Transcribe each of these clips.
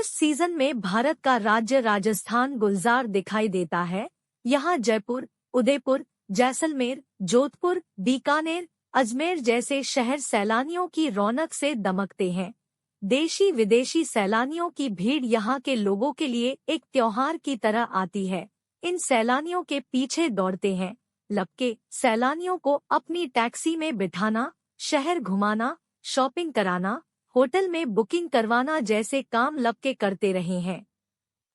Tourist season में भारत का राज्य राजस्थान गुलजार दिखाई देता है। यहाँ जयपुर, उदयपुर, जैसलमेर, जोधपुर, बीकानेर, अजमेर जैसे शहर सैलानियों की रौनक से दमकते हैं। देशी विदेशी सैलानियों की भीड़ यहाँ के लोगों के लिए एक त्योहार की तरह आती है। इन सैलानियों के पीछे दौड़ते हैं लपके सैलानियों को अपनी टैक्सी में बिठाना, शहर घुमाना, शॉपिंग कराना, होटल में बुकिंग करवाना जैसे काम लपके करते रहे हैं।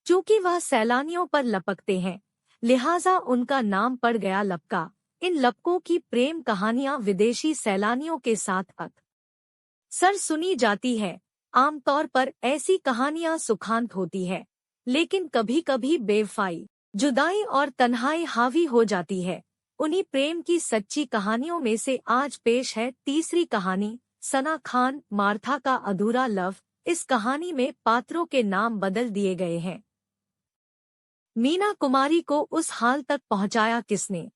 चूंकि वह सैलानियों पर लपकते हैं, लिहाजा उनका नाम पड़ गया लपका। इन लपकों की प्रेम कहानियां विदेशी सैलानियों के साथ अक्सर सुनी जाती है। आमतौर पर ऐसी कहानियां सुखांत होती है, लेकिन कभी कभी बेवफाई, जुदाई और तन्हाई हावी हो जाती है। उन्हीं प्रेम की सच्ची कहानियों में से आज पेश है तीसरी कहानी, सना खान मार्था का अधूरा लव। इस कहानी में पात्रों के नाम बदल दिए गए हैं। मीना कुमारी को उस हाल तक पहुंचाया किसने?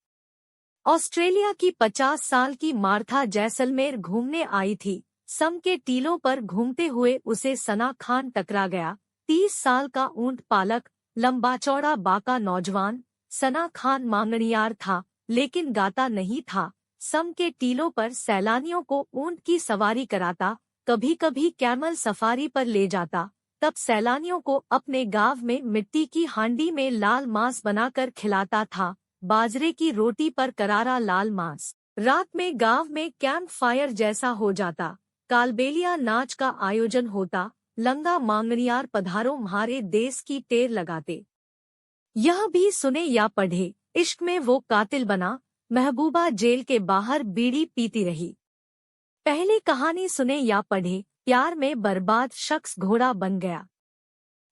ऑस्ट्रेलिया की 50 साल की मार्था जैसलमेर घूमने आई थी। सम के टीलों पर घूमते हुए उसे सना खान टकरा गया। 30 साल का ऊंट पालक, लंबा चौड़ा बाका नौजवान। सना खान मांगणियार था, लेकिन गाता नहीं था। सम के टीलों पर सैलानियों को ऊंट की सवारी कराता, कभी कभी कैमल सफारी पर ले जाता। तब सैलानियों को अपने गांव में मिट्टी की हांडी में लाल मांस बनाकर खिलाता था। बाजरे की रोटी पर करारा लाल मांस। रात में गांव में कैंप फायर जैसा हो जाता। कालबेलिया नाच का आयोजन होता। लंगा मांगणियार पधारो म्हारे देश की टेर लगाते। यह भी सुने या पढ़े, इश्क में वो कातिल बना। महबूबा जेल के बाहर बीड़ी पीती रही। पहली कहानी सुने या पढ़े, प्यार में बर्बाद शख्स घोड़ा बन गया।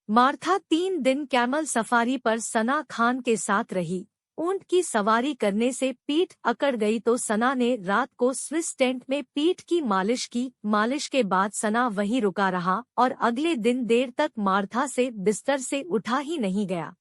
मार्था 3 दिन कैमल सफारी पर सना खान के साथ रही। ऊंट की सवारी करने से पीठ अकड़ गई तो सना ने रात को स्विस टेंट में पीठ की मालिश की। मालिश के बाद सना वहीं रुका रहा और अगले दिन देर तक मार्था से बिस्तर से उठा ही नहीं गया।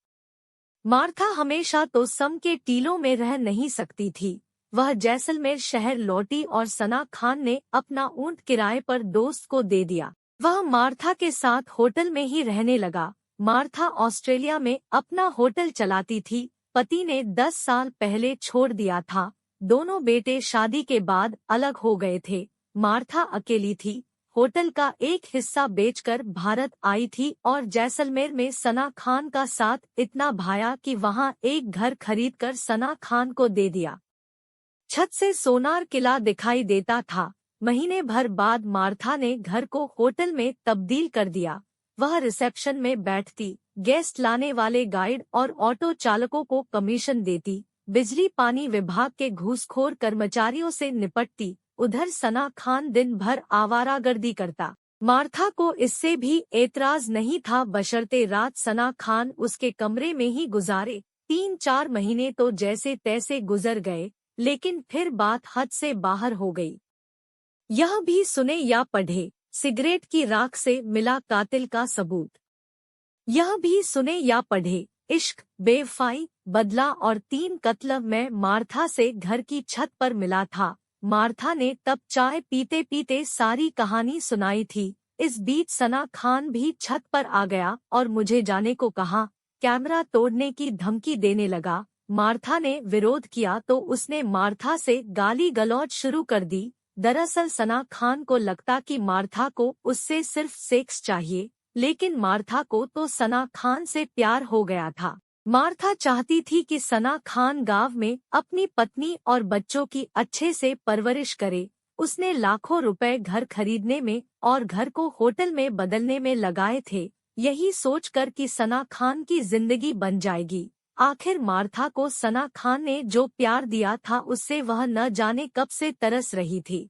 मार्था हमेशा तो सम के टीलों में रह नहीं सकती थी। वह जैसलमेर शहर लौटी और सना खान ने अपना ऊंट किराए पर दोस्त को दे दिया। वह मार्था के साथ होटल में ही रहने लगा। मार्था ऑस्ट्रेलिया में अपना होटल चलाती थी। पति ने 10 साल पहले छोड़ दिया था। दोनों बेटे शादी के बाद अलग हो गए थे। मार्था अकेली थी। होटल का एक हिस्सा बेचकर भारत आई थी और जैसलमेर में सना खान का साथ इतना भाया कि वहां एक घर खरीदकर सना खान को दे दिया। छत से सोनार किला दिखाई देता था। महीने भर बाद मार्था ने घर को होटल में तब्दील कर दिया। वह रिसेप्शन में बैठती, गेस्ट लाने वाले गाइड और ऑटो चालकों को कमीशन देती, बिजली पानी विभाग के घूसखोर कर्मचारियों से निपटती। उधर सना खान दिन भर आवारागर्दी करता। मार्था को इससे भी एतराज नहीं था, बशर्ते रात सना खान उसके कमरे में ही गुजारे। 3-4 महीने तो जैसे तैसे गुजर गए, लेकिन फिर बात हद से बाहर हो गई। यह भी सुने या पढ़े, सिगरेट की राख से मिला कातिल का सबूत। यह भी सुने या पढ़े, इश्क, बेवफाई, बदला और 3 कत्ल में मार्था से घर की छत पर मिला था। मार्था ने तब चाय पीते पीते सारी कहानी सुनाई थी। इस बीच सना खान भी छत पर आ गया और मुझे जाने को कहा। कैमरा तोड़ने की धमकी देने लगा। मार्था ने विरोध किया तो उसने मार्था से गाली गलौज शुरू कर दी। दरअसल सना खान को लगता कि मार्था को उससे सिर्फ सेक्स चाहिए, लेकिन मार्था को तो सना खान से प्यार हो गया था। मार्था चाहती थी कि सना खान गांव में अपनी पत्नी और बच्चों की अच्छे से परवरिश करे। उसने लाखों रुपए घर खरीदने में और घर को होटल में बदलने में लगाए थे, यही सोचकर कि सना खान की जिंदगी बन जाएगी। आखिर मार्था को सना खान ने जो प्यार दिया था उससे वह न जाने कब से तरस रही थी।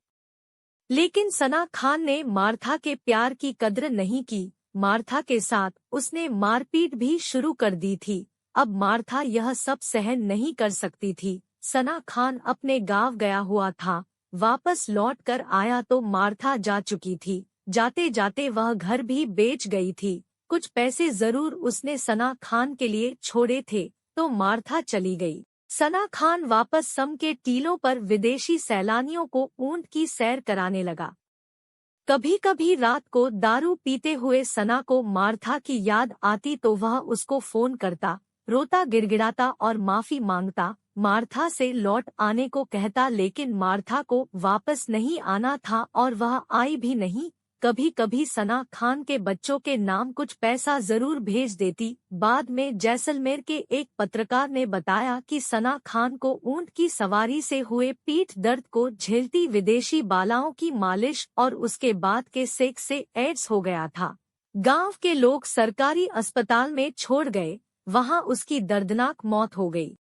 लेकिन सना खान ने मार्था के प्यार की कद्र नहीं की। मार्था के साथ उसने मारपीट भी शुरू कर दी थी। अब मार्था यह सब सहन नहीं कर सकती थी। सना खान अपने गांव गया हुआ था। वापस लौट कर आया तो मार्था जा चुकी थी। जाते जाते वह घर भी बेच गई थी। कुछ पैसे जरूर उसने सना खान के लिए छोड़े थे, तो मार्था चली गई। सना खान वापस सम के टीलों पर विदेशी सैलानियों को ऊंट की सैर कराने लगा। कभी कभी रात को दारू पीते हुए सना को मार्था की याद आती तो वह उसको फोन करता, रोता गिड़गिड़ाता और माफी मांगता, मार्था से लौट आने को कहता, लेकिन मार्था को वापस नहीं आना था और वह आई भी नहीं। कभी कभी सना खान के बच्चों के नाम कुछ पैसा जरूर भेज देती। बाद में जैसलमेर के एक पत्रकार ने बताया कि सना खान को ऊंट की सवारी से हुए पीठ दर्द को झेलती विदेशी बालाओं की मालिश और उसके बाद के सेक्स से एड्स हो गया था। गांव के लोग सरकारी अस्पताल में छोड़ गए, वहां उसकी दर्दनाक मौत हो गई।